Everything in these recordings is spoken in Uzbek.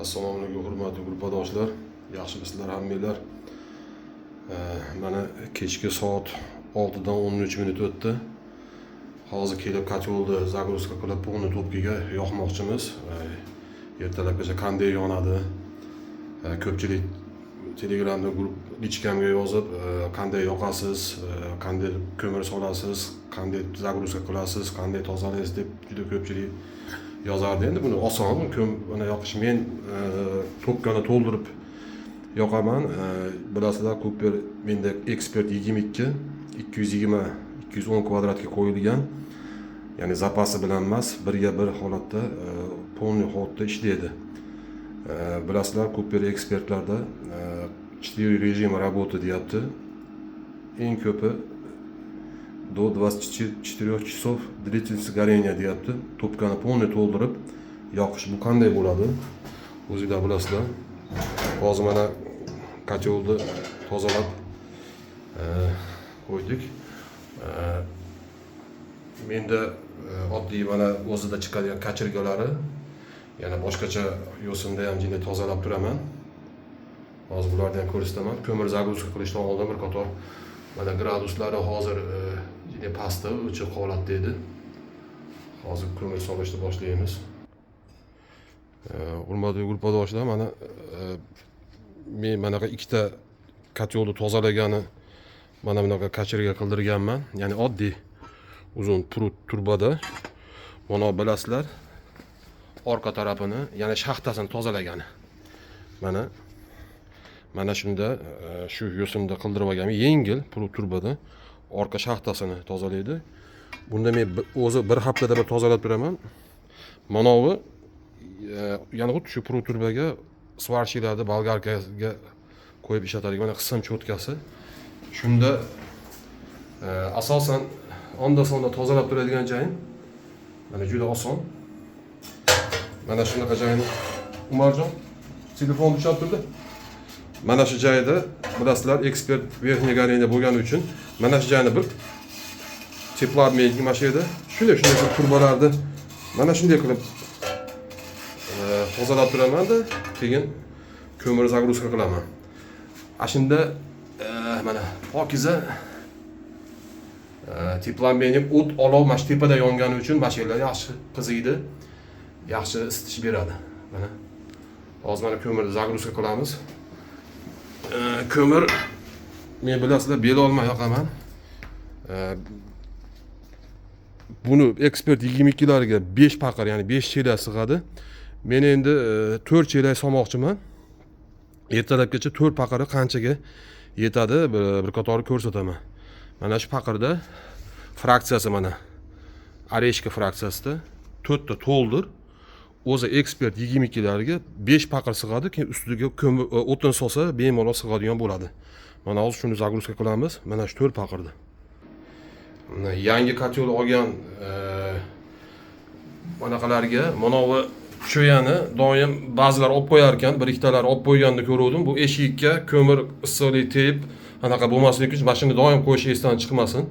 Assalomu alaykum hurmatli guruhdoshlar. Yaxshimisizlar hammanglar? Mana kechki soat 6dan 13 minut o'tdi. Hozir kelib kotyolni загрузка qilib polni topkiga yoqmoqchimiz. Ertalabgacha qanday yonadi? Ko'pchilik Telegramda guruh lichkamga yozib, qanday yoqasiz, qanday ko'mir solasiz, qanday загрузка qilasiz, qanday tozalaysiz deb juda ko'pchilik yozardi. Endi buni oson, buni yoqish men topkani to'ldirib yoqaman. Bilasizlar, Cooper menda Expert 22 220 210 kvadratga qo'yilgan. Ya'ni zapasi bilan emas, birga bir holatda polniy holatda ishlaydi. Bilasizlar, Cooper ekspertlarda 4 rejim работы deyapti. Eng ko'pi до 24 часов длительность горения deyapti. Topkani polniy to'ldirib yoqish bu qanday bo'ladi? O'zingizlar bilasizlar. Hozir mana kotyolni tozalab qo'ydik. Menda oddiy mana o'zida chiqadigan kachirgalari, yana boshqacha yo'sinda ham jinni tozalab turaman. Hozir bularni ham ko'rsataman. Ko'mir загрузка qilishdan oldin bir qator mana graduslari hozir juda pastda, o'chiq holatda edi. Hozir ko'mir solishni boshlaymiz. Hurmatli guruhdoshlar, men manaqa ikkita kotyolni tozalagani mana bunaqa kachirga qildirganman. Ya'ni oddiy uzun prut turbada. Mana bilasizlar, orqa tarafini, ya'ni shaxtasini tozalagani. Mana shunda shu yo'sinda qildirib olganman. Yengil prut turbada orqa shaxtasini tozalaydi. Bunda men o'zi bir haftada bir tozalab turaman. Manavi yana xuddi shu prut turbaga svarchilarni bolgarkaga qo'yib ishlatadigan mana qism cho'tkasi. Shunda asosan onda-sonda tozalab turadigan joyim mana juda oson. Mana shunaqa joyni Umarjon telefon ushlab turdi. Mana shu joyda bilasizlar, ekspert verniy горение bo'lgani uchun mana shu joyni bir teplarmeylik mashina shunday turbalarni mana shunday qilib tozalab turaman-da, keyin ko'mir загрузка qilaman. Shunda mana pokiza teplanmaylik o't olov mana shu tepada yongani uchun mashinalar yaxshi qiziydi, yaxshi isitish beradi. Mana hozir mana ko'mirni загрузка qilamiz. Ko'mir men bilasizlar bel olmay yoqaman. Buni Expert 22 larga 5 paqir, ya'ni 5 chelak sig'adi. Men endi 4 chelak solmoqchiman. Ertalabgacha 4 paqiri qanchaga yetadi, bir qator ko'rsataman. Mana shu paqirda fraksiyasi mana Areshka fraksiyasida 4 ta to'ldir. O'zi Expert 22 larga 5 paqir sig'adi, keyin ustiga o'tin solsa bemalol sig'adigan bo'ladi. Mana hozir shuni загрузка qilamiz. Mana shu 4 paqirda. Yangi kotyol olgan bunaqalarga manavi cho'yani doim ba'zilar olib qo'yar ekan, bir ikkitalar olib qo'yganini ko'rdim. Bu eshikka ko'mir issiqlik tegib, anaqa bo'lmasligi uchun mashina doim qo'yish esdan chiqmasin.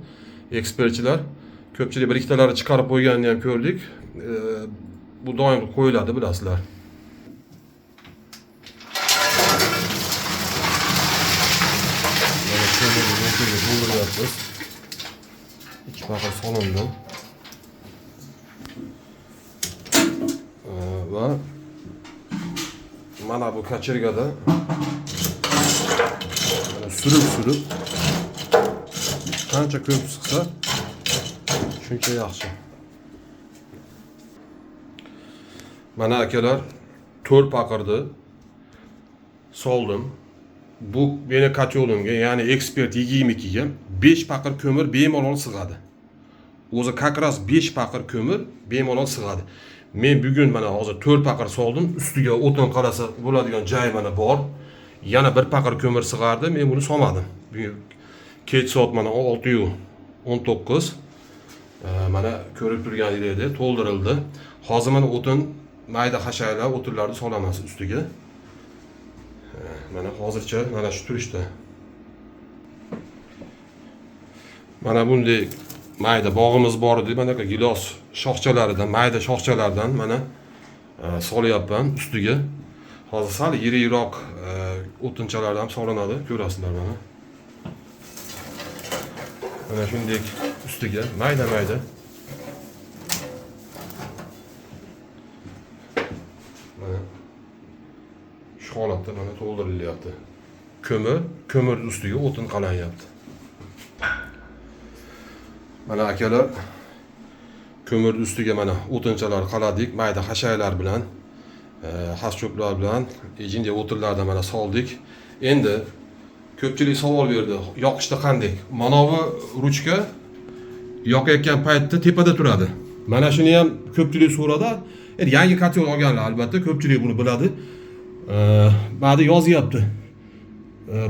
Ekspertchilar ko'pchilik bir ikkitalari chiqarib qo'yganini ham ko'rdik. Bu doim qo'yiladi, bilasizlar. Mana ko'mirni to'ldiryapmiz. 2 paqir solindi. Va mana bu kachirgada surib qancha ko'p chiqsa shuncha yaxshi. Mana akalar 4 paqirni soldim. Bu meni katyolimga, ya'ni Expert 22 ga 5 paqir ko'mir bemalol sig'adi. O'zi kakras 5 paqir ko'mir bemalol sig'adi. Men bugun mana hozir 4 paqir soldim. Ustiga o'tin qalasa bo'ladigan joy mana bor. Yana 1 paqir ko'mir sig'ardi. Men buni solmadim. Kech soat mana 6:19. Mana ko'rib turganingizdek to'ldirildi. Hozir mana o'tin mayda hashaylar o'tinlarni solamiz ustiga. Mana hozircha mana shu turishda. Mana bunday mayda bog'imiz bor edi. Mana gilos shoxchalaridan, mayda shoxchalardan mana solyapman ustiga. Hozir sal yiriroq o'tinchalar ham solinadi, ko'rasizlar mana. Mana shunday ustiga mayda-mayda. Mana shu holatda mana to'ldirilyapti. Ko'mir ustiga o'tin qalanyapti. Mana akalar, ko'mir ustiga mana o'tinchalar qaladik, mayda hashaylar bilan, has-cho'plar bilan, ejinga o'tinlarni mana soldik. Endi ko'pchilik savol berdi, yoqishda qanday? Mana bu ruchka yoqayotgan paytda tepada turadi. Mana shuni ham ko'pchilik so'radi. Endi yangi kotel olganlar albatta ko'pchilik buni biladi. Ba'da yozyapti.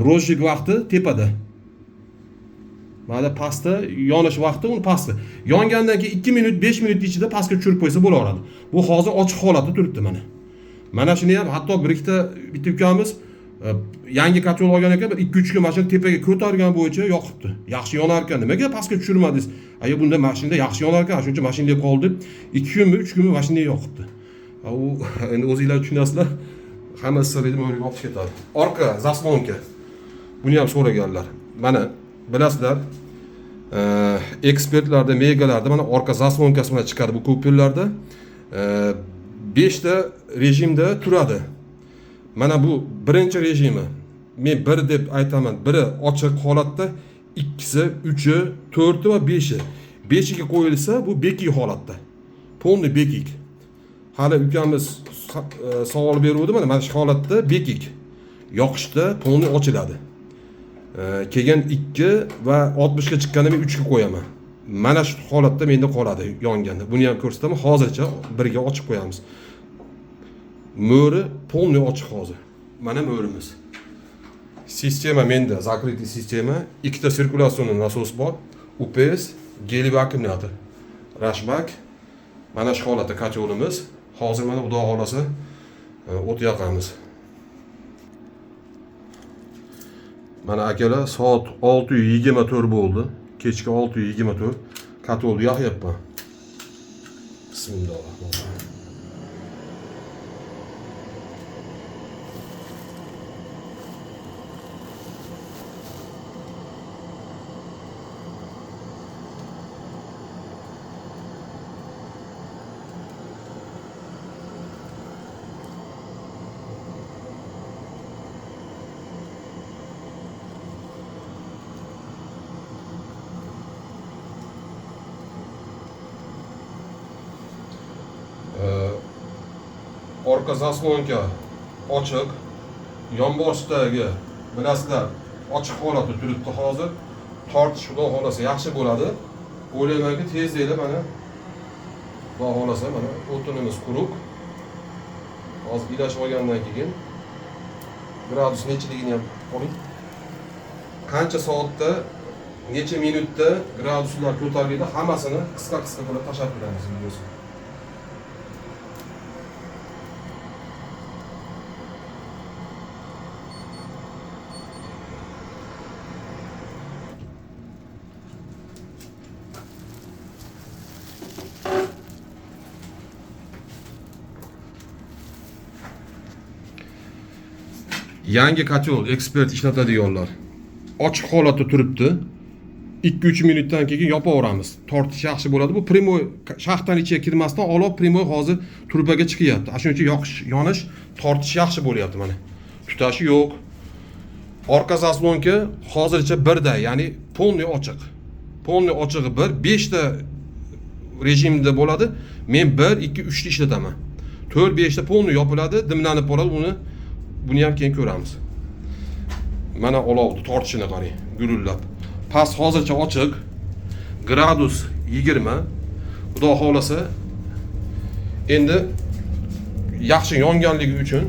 Rozjik vaqti tepada. Ba'da pastda yonish vaqti uni pastda. Yongandan keyin 2 minut, 5 minut ichida pastga tushirib qo'ysa bo'laveradi. Bu hozir ochiq holatda turibdi mana. Mana shuni ham hatto bitta ukamiz yangi kotel olgan ekan, 2-3 kun mashina tepaga ko'targan bo'yicha yoqibdi. Yaxshi yonar ekan. Nimaga pastga tushirmadingiz? Aya bunda mashinada yaxshi yonar ekan, shuncha mashinada qoldi. 2 kunmi, 3 kunmi mashinada yoqibdi. U endi o'zingizlar tushunasizlar. Hamma sirrini o'rib olib ketadi. Orqa zaslonka. Buni ham so'raganlar. Mana bilasizlar, ekspertlarda, megalarda mana orqa zaslonkasi bilan chiqadi bu kupillarda. 5 ta rejimda turadi. Mana bu birinchi rejimi. Men 1 deb aytaman. Biri ochiq holatda, ikkisi, 3i, 4i va 5i. 5iga qo'yilsa bu bekik holatda. Polni bekik. Hali ukamiz savol beruvdi, mana shu holatda bekik. Yoqishda polni ochiladi. Keyin 2 va 60 ga chiqqanda men 3 ga qo'yaman. Mana shu holatda menda qoladi yonganda. Buni ham ko'rsataman. Hozircha 1 ga ochib qo'yamiz. Mo'ri polni ochiq hozir. Mana mo'rimiz. Sistema menda, zakrytый sistema. 2 ta sirkulyatsionni nasos bor. UPS, geliy akkumulyator. Rashbak. Mana shu holatda kotelimiz. Hozir mana xudo xolasa o't yoqamiz. Mana akalar, soat 6:24 bo'ldi. Kechki 6:24. Kotelni yoqyapman. Bismillahirrohmanirrohim. Orqa zaslonka ochiq, yonboshdagi bilasizlar ochiq holatda turibdi hozir. Tortish xudo xolasa yaxshi bo'ladi. O'ylaymanki tezda mana xudo xolasa mana o'tinimiz quruq. Hozir ilashib olgandan keyin gradus nechiligini ham qo'ying. Qancha soatda, necha minutda graduslar ko'tariladi, hammasini qisqa qilib tashlab beramiz videosini. Yangi kotel ekspert ishlatadiganlar. Ochiq holatda turibdi. 2-3 minutdan keyin yopaveramiz. Tortish yaxshi bo'ladi. Bu primoy shaxtdan ichiga kirmasdan olib primoy hozir turbaga chiqyapti. Shuning uchun yonish, tortish yaxshi bo'lyapti mana. Tutashi yo'q. Orqa zaslonka hozircha 1 da, ya'ni polni ochiq. Polni ochig'i 1, 5 ta rejimda bo'ladi. Men 1, 2, 3 ta ishlataman. 4, 5 ta polni yopiladi, dimlanib qoladi. Buni ham keyin ko'ramiz. Mana olovni tortishini qarang, gurullab. Past hozircha ochiq. Gradus 20. Xudo xolasa endi yaxshi yonganligi uchun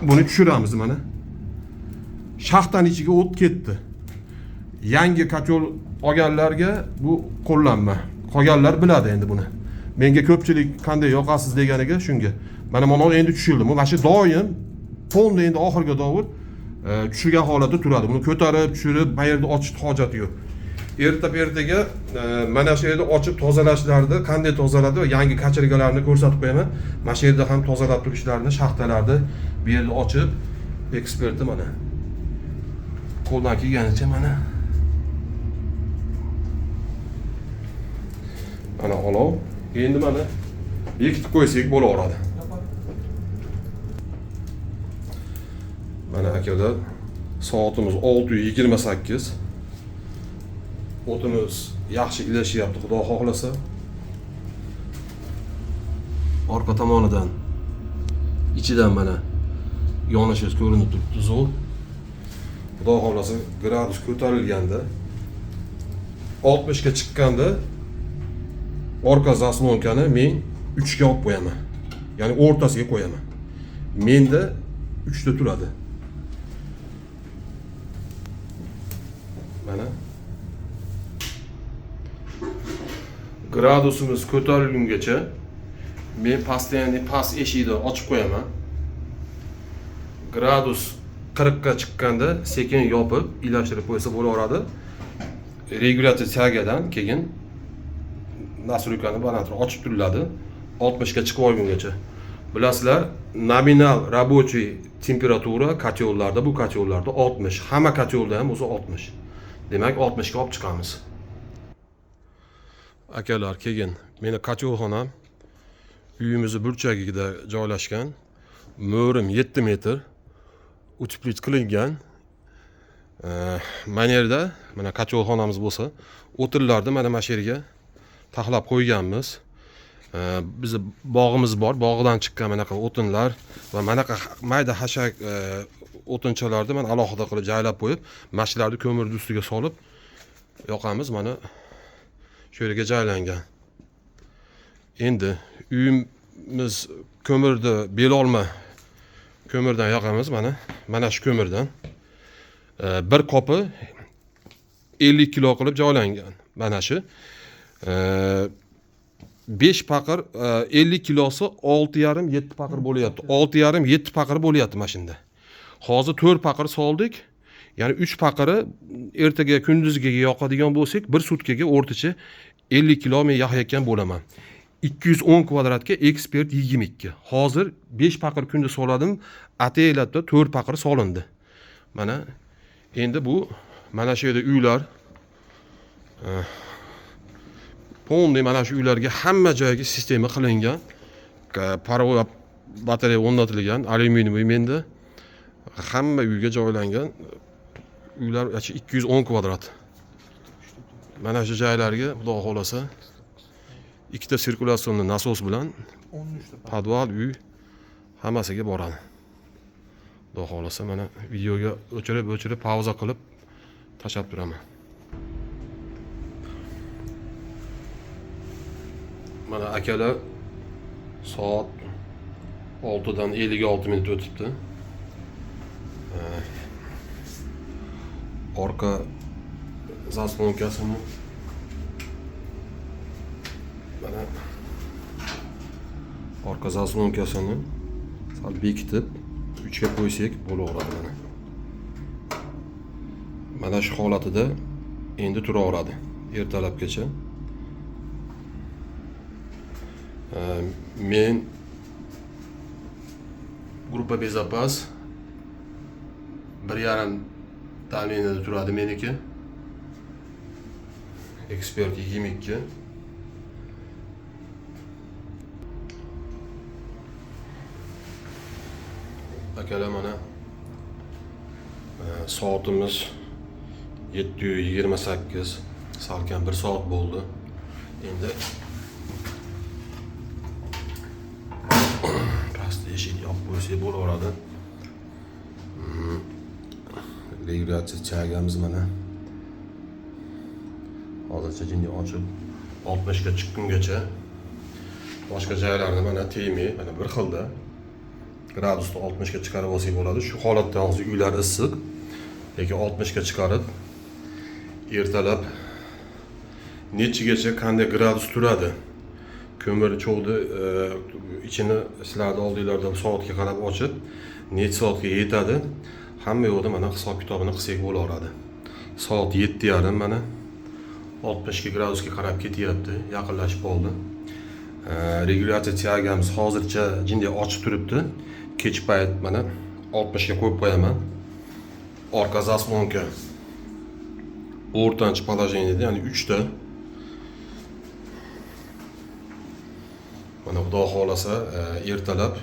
buni tushiramiz mana. Shaxtdan ichiga o't ketdi. Yangi kotel olganlarga bu qo'llanma. Qolganlar biladi endi buni. Menga ko'pchilik qanday yoqasiz deganiga shunga. Mana endi tushildi. Mana shu doim polni endi oxirgi davr tushirgan holatda turadi. Buni ko'tarib, tushirib, bu yerda ochish hojati yo'q. ertaga mana shu yerda ochib tozalashlarni, qanday tozaladi va yangi kachirgalarni ko'rsatib qo'yaman. Mana shu yerda ham tozalab turishlarini, shaxtalarni bu yerda ochib, eksperti mana qo'ldan kelganicha mana olov. Endi mana bekitib qo'ysak bo'laveradi. Mana akalar, soatimiz 6:28. O'timiz yaxshi ilashyapti, xudo xohlasa. Orqa tomonidan, ichidan mana yonishi ko'rinib turibdi zo'r. Xudo xohlasa gradus ko'tarilganda 60 ga chiqqanda orqa zaslonkani men 3 ga olib qo'yaman. Ya'ni o'rtasiga qo'yaman. Menda 3 ta turadi. Mana gradusimiz ko'tarilgungacha men постоянный past eshikni ochib qo'yaman. Gradus 40 ga chiqqanda sekin yopib, ilashtirib qo'ysa bo'laveradi. Regulyator chagadan keyin nastroykani balandroq ochib turiladi 60 ga chiqib olgungacha. Bilasizlar, nominal рабочий temperatura kotellarda, bu kotellarda 60. Hamma kotelda ham o'zi 60. Demak 60 ga olib chiqamiz. Akalar, keyin meni kotelxonam uyimizni burchagida joylashgan. Mo'rim 7 metr uteplit qilingan. Mana yerda mana kotelxonamiz bo'lsa, o'tinlarni mana mana shu yerga taxlab qo'yganmiz. Bizni bog'imiz bor, bog'dan chiqqan manaqa o'tinlar va manaqa mayda hashak o'tinchalarni men alohida qilib joylab qo'yib, mashlarni ko'mirni ustiga solib yoqamiz. Mana shu yerga joylangan. Endi uyimiz ko'mirni belolma ko'mirdan yoqamiz. Mana shu ko'mirdan bir qopi 50 kilo qilib joylangan. Mana shu 5 paqir 50 kilosi 6,5-7 paqir bo'lyapti. 6,5-7 paqir bo'lyapti mashinada. Hozir 4 paqir soldik. Ya'ni 3 paqiri ertaga kunduzga yoqadigan bo'lsak, bir sutkaga o'rtacha 50 kilo men yaqayotgan bo'laman. 210 kvadratga ekspert 22. Hozir 5 paqir kunda soladim, ataylarda 4 paqir solindi. Mana endi bu mana shu yerda uylar Polni mana shu uylarga hamma joyga sistema qilingan. Parovoy batareya o'rnatilgan, alyuminiy endi hamma uyga joylangan. Uylar 210 kvadrat. Mana shu joylarga xudo xolasa ikkita sirkulyatsionni nasos bilan podval uy hammasiga boradi. Xudo xolasa mana videoga o'chirib pauza qilib tashlab turaman. Mana akalar soat 6dan 56 minut o'tibdi. Orqa zaslonkasini mana orqa zaslonkasini sal bekitib 3 ga qo'ysak bo'laveradi mana. Mana shu holatida endi turaveradi ertalabgacha. Men Grupa Bezapaz 1,5 ta'minida turadi meniki. Ekspert 22. Akalar mana soatimiz 7:28, salkam 1 soat bo'ldi. Endi pastda eshik yopib qo'ysak bo'laveradi. Regulatsiya chagamiz mana hozircha jinni ochib 60 ga chiqqungacha boshqa joylarni mana tegmay mana bir xilda gradusni 60 ga chiqarib olsak bo'ladi. Shu holatda hozir uylar issiq, lekin 60 ga chiqarib ertalab nechigacha qanday gradus turadi, ko'mir cho'g'ni ichini sizlarning oldinglarda soatga qarab ochib necha soatga yetadi, hamma yo'qda mana hisob kitobini qilsak bo'laveradi. Soat 7:30 mana 62 gradusga qarab ketyapti, yaqinlashib qoldi. Regulyatsiya tiyagamiz hozircha jinday ochib turibdi. Kech payt mana 60 ga qo'yib qo'yaman. Orqa zaslonka o'rtancha положениеda, ya'ni 3 ta. Mana xudo xolasa ertalab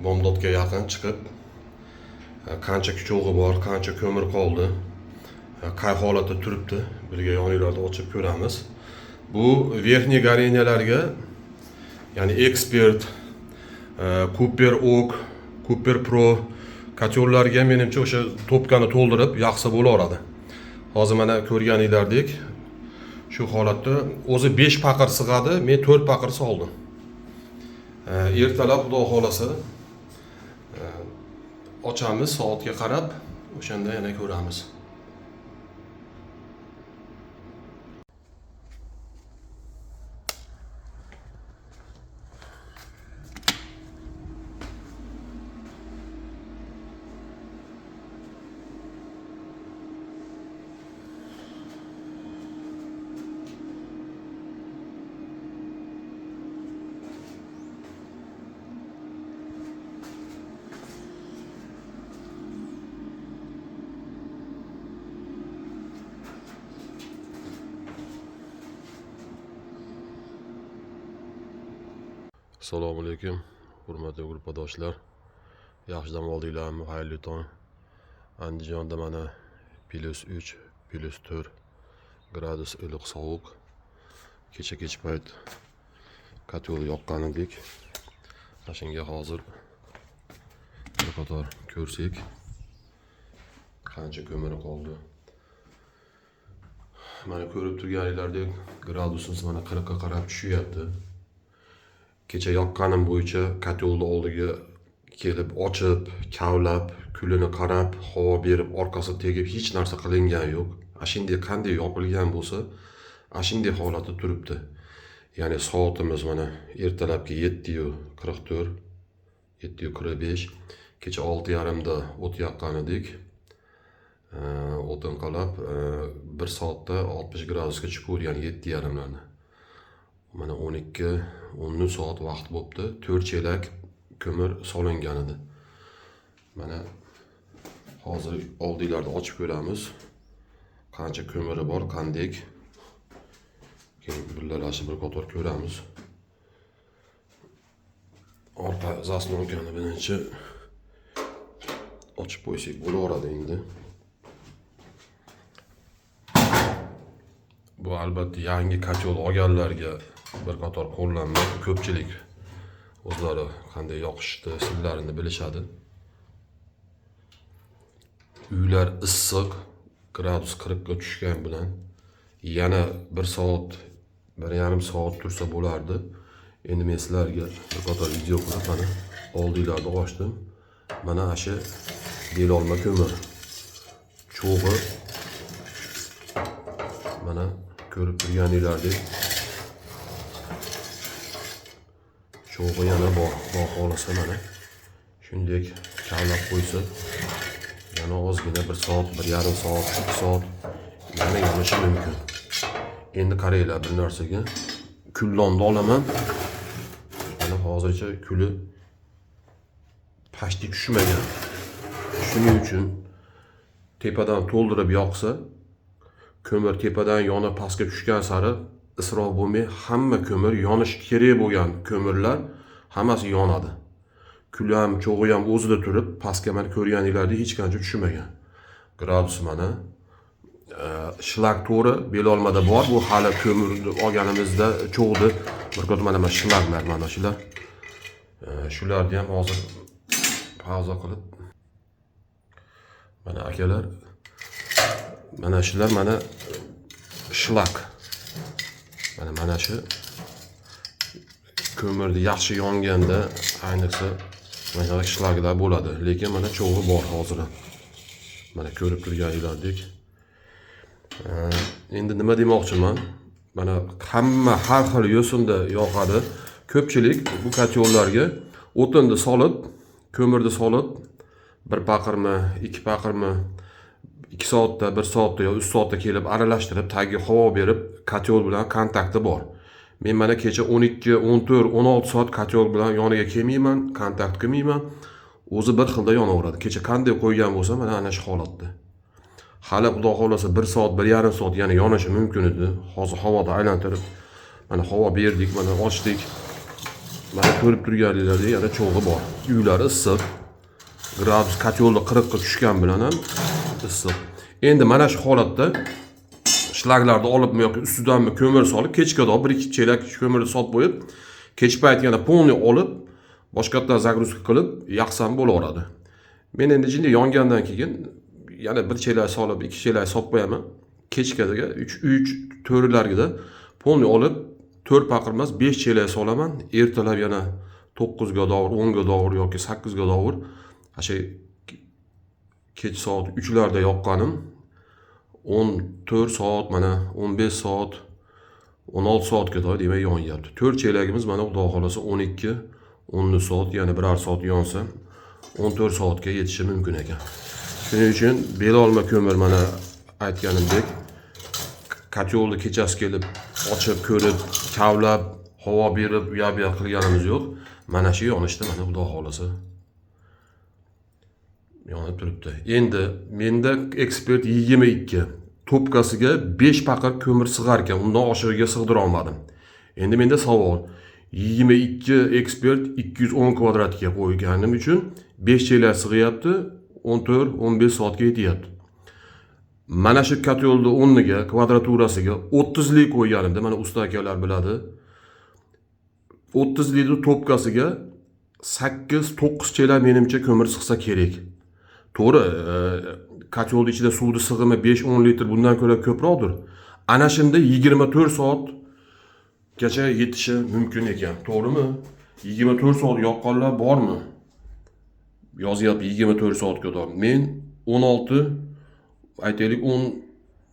bomdodga yaqin chiqib qancha kuchog'i bor, qancha ko'mir qoldi, qay holatda turibdi, birga yoninglarda ochib ko'ramiz. Bu verniy горениyalarga, ya'ni Expert, Cooper Oak, Cooper Pro kotyollarga menimcha o'sha topkani to'ldirib yoqsa bo'laveradi. Hozir mana ko'rganinglardek shu holatda o'zi 5 paqir sig'adi, men 4 paqir soldim. Ertalab xudo xolasa ochamiz, soatga qarab, o'shanda yana ko'ramiz. Assalomu alaykum, hurmatli guruhdoshlar. Yaxshi dam oldinglarmi? Xayrli tong. Andijonda mana +3, +4 gradus iliq sovuq. Kech payt kotyol yoqqan edik. Shunga hozir bir qator ko'rsak, qancha ko'miri qoldi. Mana ko'rib turganinglardek gradusimiz mana 40 ga qarab tushyapti. Kecha yoqqanim bo'yicha kotyolni oldiga kelib ochib, kavlab, kulini qarab, havo berib, orqasi tegib hech narsa qilingan yo'q. Shunday qanday yopilgan bo'lsa, shunday holatda turibdi. Ya'ni soatimiz mana ertalabki 7:44, 7:45, kecha 6:30 da o't yoqqan edik. O'tin qalab 1 soatda 60 gradusga chiqavergan 7:30larni. Mana 12-10 soat vaqt bo'libdi. 4 chelak ko'mir solingan edi. Mana hozir oldinglarda ochib ko'ramiz. Qancha ko'miri bor, qanday. Keyin birlashib bir qator ko'ramiz. Orqa zaslonkani birinchi ochib qo'ysak bo'laveradi endi. Bu albatta yangi kotyol olganlarga bir qator qo'llanma. Ko'pchilik o'zlari qanday yoqishni sirlarini bilishadi. Uylar issiq, gradus 40 ga tushgan bilan yana 1 soat, 1,5 soat tursa bo'lardi. Endi men sizlarga bir qator video qilib mana oldinglarda ochdim. Mana shu belolma ko'mir. Cho'g'i mana ko'rib turganinglardek cho'g'i yana bor. Xudo xolasa mana shunday kavlab qo'ysa, yana ozgina 1 soat, 1,5 soat, 2 soat yana yonishi mumkin. Endi qaranglar bir narsaga. Kullonni olaman. Mana hozircha kuli pastga tushmagan. Shuning uchun tepadan to'ldirib yoqsa, ko'mir tepadan yonib pastga tushgan sari isrof bo'lmay, hamma ko'mir yonish kerak bo'lgan ko'mirlar hammasi yonadi. Kuli ham, cho'g'i ham o'zida turib, pastga mana ko'rganinglardek hech qancha tushmagan. Gradus mana shlak to'ri belolmada bor. Bu hali ko'mirni olganimizda cho'g'di. Bir qator mana shlaklar mana shular. Shularni ham hozir pauza qilib mana akalar, mana shular mana shlak. Mana shu ko'mirni yaxshi yonganda ayniqsa mana shlaklar bo'ladi. Lekin mana cho'g'i bor hozir. Mana ko'rib turganinglardek. Endi nima demoqchiman? Mana hamma har xil yo'sinda yoqadi. Ko'pchilik bu kotyollarga o'tinni solib, ko'mirni solib, 1 paqirmi, 2 paqirmi 2 soatda, 1 soatda yo 3 soatda kelib aralashtirib, tagiga havo berib, kotyol bilan kontakti bor. Men mana kecha 12, 14, 16 soat kotyol bilan yoniga kelmayman, kontakt qilmayman. O'zi bir xilda yonaveradi. Kecha qanday qo'ygan bo'lsa, mana ana shu holatda. Hali xudo xolasa 1 soat, 1,5 soat yana yonishi mumkin edi. Hozir havoda aylantirib, mana havo berdik, mana ochdik. Mana ko'rib turganinglardek yana cho'g'i bor. Uylari issiq. Gradus kotyolda 40 ga tushgan bilan ham issiq. Endi mana shu holatda shlaglarni olibmi yoki ustidanmi ko'mir solib, kechgadoq 1-2 chelak ko'mirni solib qo'yib, kech payt yana polni olib, boshqatdan zagruzka qilib yaqsam bo'laveradi. Men endi jinni yongandan keyin yana 1 chelak solib, 2 chelak solib qo'yaman. Kechgaga 3 to'rilarga polni olib 4 paqir emas 5 chelak solaman. Ertalab yana 9 ga dovur, 10 ga dovur yoki 8 ga dovur. O'sha kech soat 3 larda yoqqanim 14 soat mana 15 soat 16 soatga doy demak yonyapti. 4 chelagimiz mana xudo xolasa 12 10 soat yana 1 soat yonsa 14 soatga yetishi mumkin ekan. Shuning uchun belolma ko'mir mana aytganimdek kotyolni kechasi kelib ochib ko'rib, kavlab, havo berib, uya-buya qilganimiz yo'q. Mana shu yonishda mana xudo xolasa yonib turibdi. Endi menda ekspert 22 topkasiga 5 paqir ko'mir sig'ar ekan, undan oshig'iga sig'dira olmadim. Endi menda savol, 22 ekspert 210 kvadratga qo'yganim uchun 5 chelak sig'yapti, 14-15 soatga yetyapti. Mana shu kotyolni o'rniga, kvadraturasiga 30 lik qo'yganimda, mana usta akalar biladi. 30 likni topkasiga 8-9 chelak menimcha ko'mir sig'sa kerak. To'g'ri, kotyolning ichida suvni sig'imi 5-10 litr bundan ko'ra ko'proqdir. Ana shunda 24 soatgacha yetishi mumkin ekan. To'g'rimi? 24 soat yoqqanlar bormi? Yozyapti 24 soatga doim. Men 16 aytaylik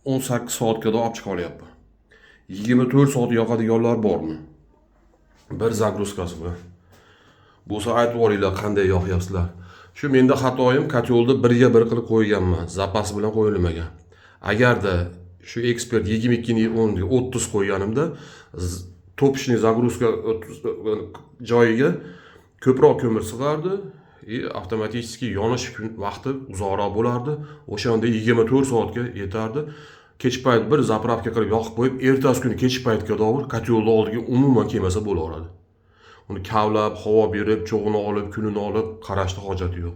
18 soatga olib chiqa olyapman. 24 soat yoqadiganlar bormi? Bir zagruzkasi bilan. Bo'lsa aytib olinglar qanday yoqyapsizlar. Shu menda xatoyim, kotyolni 1 ga 1 qilib qo'yganman, zapas bilan qo'yilmagan. Agarda shu ekspert 22 ning o'rniga 30 qo'yganimda topishni zagruzka joyiga ko'proq ko'mir sig'ardi, avtomatik yonish vaqti uzoqroq bo'lardi. O'shanda 24 soatga yetardi. Kech payt bir zapravka qilib yoqib qo'yib, ertasi kuni kech paytga dovur kotyolni oldiga umuman kelmasa bo'laveradi. Uni kavlab, havo berib, cho'g'ini olib, kunini olib qarashda hojati yo'q.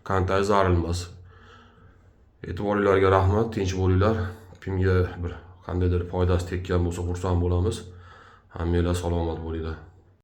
Qanday zarilmas. E'tiboringizga rahmat, tinch bo'linglar. Kimga bir qandaydir foydasi tekkan bo'lsa xursand bo'lamiz. Hammanglar salomat bo'linglar.